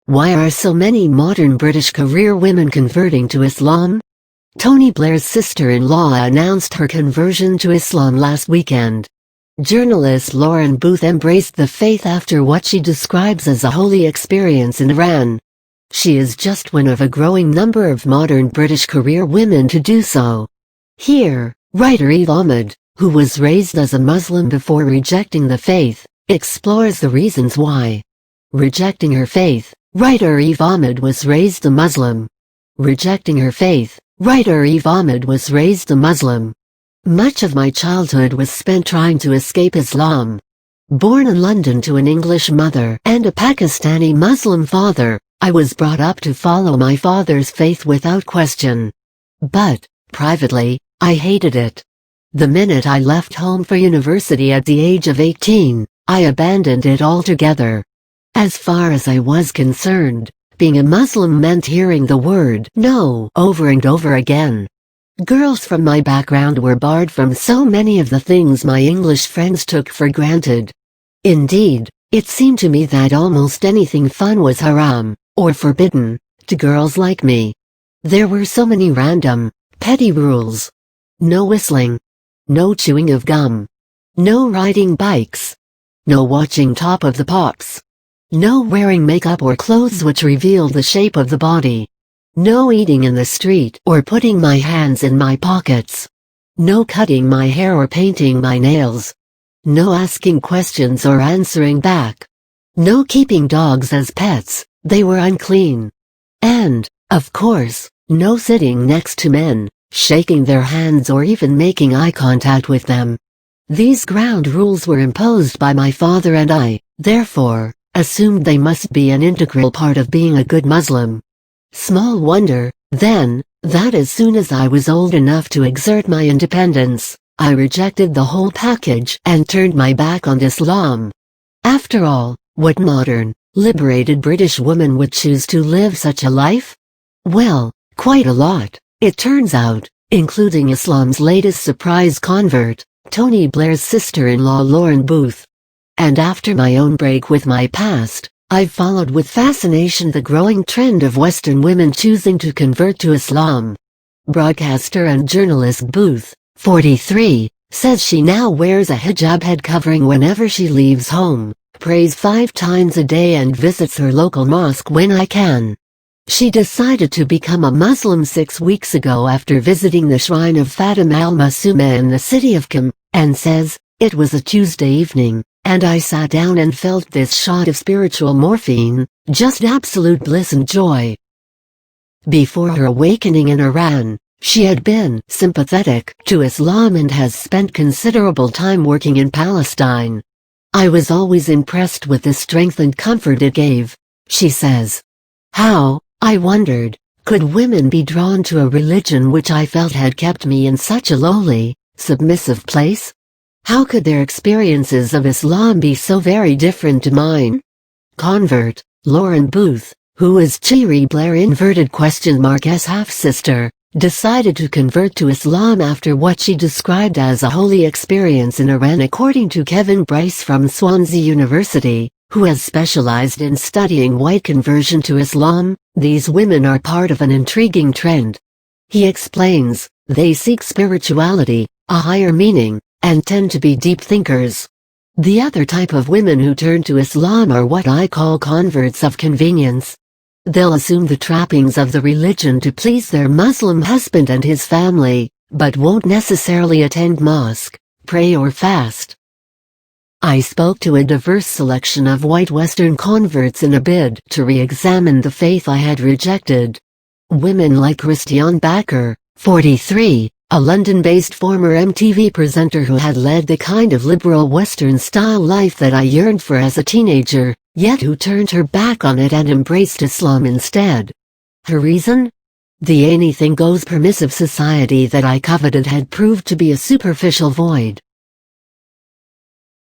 Why are so many modern British career women converting to Islam? Tony Blair's sister-in-law announced her conversion to Islam last weekend. Journalist Lauren Booth embraced the faith after what she describes as a holy experience in Iran. She is just one of a growing number of modern British career women to do so. Here, writer Eve Ahmed, who was raised as a Muslim before rejecting the faith, explores the reasons why. Rejecting her faith, writer Eve Ahmed was raised a Muslim. Rejecting her faith, writer Eve Ahmed was raised a Muslim. Much of my childhood was spent trying to escape Islam. Born in London to an English mother and a Pakistani Muslim father, I was brought up to follow my father's faith without question. But, privately, I hated it. The minute I left home for university at the age of 18, I abandoned it altogether. As far as I was concerned, being a Muslim meant hearing the word "no" over and over again. Girls from my background were barred from so many of the things my English friends took for granted. Indeed, it seemed to me that almost anything fun was haram, or forbidden, to girls like me. There were so many random, petty rules. No whistling. No chewing of gum. No riding bikes. No watching Top of the Pops. No wearing makeup or clothes which reveal the shape of the body. No eating in the street or putting my hands in my pockets. No cutting my hair or painting my nails. No asking questions or answering back. No keeping dogs as pets, they were unclean. And, of course, no sitting next to men, shaking their hands or even making eye contact with them. These ground rules were imposed by my father and I, therefore, assumed they must be an integral part of being a good Muslim. Small wonder, then, that as soon as I was old enough to exert my independence, I rejected the whole package and turned my back on Islam. After all, what modern, liberated British woman would choose to live such a life? Well, quite a lot, it turns out, including Islam's latest surprise convert, Tony Blair's sister-in-law Lauren Booth. And after my own break with my past, I've followed with fascination the growing trend of Western women choosing to convert to Islam. Broadcaster and journalist Booth, 43, says she now wears a hijab head covering whenever she leaves home, prays 5 times a day and visits her local mosque when I can. She decided to become a Muslim 6 weeks ago after visiting the shrine of Fatima al-Masuma in the city of Qom, and says, "It was a Tuesday evening, and I sat down and felt this shot of spiritual morphine, just absolute bliss and joy." Before her awakening in Iran, she had been sympathetic to Islam and has spent considerable time working in Palestine. "I was always impressed with the strength and comfort it gave," she says. "How, I wondered, could women be drawn to a religion which I felt had kept me in such a lowly, submissive place? How could their experiences of Islam be so very different to mine?" Convert, Lauren Booth, who is Cheery Blair S half-sister, decided to convert to Islam after what she described as a holy experience in Iran, according to Kevin Bryce from Swansea University, who has specialized in studying white conversion to Islam. These women are part of an intriguing trend. He explains, they seek spirituality, a higher meaning, and tend to be deep thinkers. The other type of women who turn to Islam are what I call converts of convenience. They'll assume the trappings of the religion to please their Muslim husband and his family, but won't necessarily attend mosque, pray or fast. I spoke to a diverse selection of white Western converts in a bid to re-examine the faith I had rejected. Women like Christiane Baker, 43, a London-based former MTV presenter who had led the kind of liberal Western-style life that I yearned for as a teenager, yet who turned her back on it and embraced Islam instead. Her reason? The anything-goes permissive society that I coveted had proved to be a superficial void.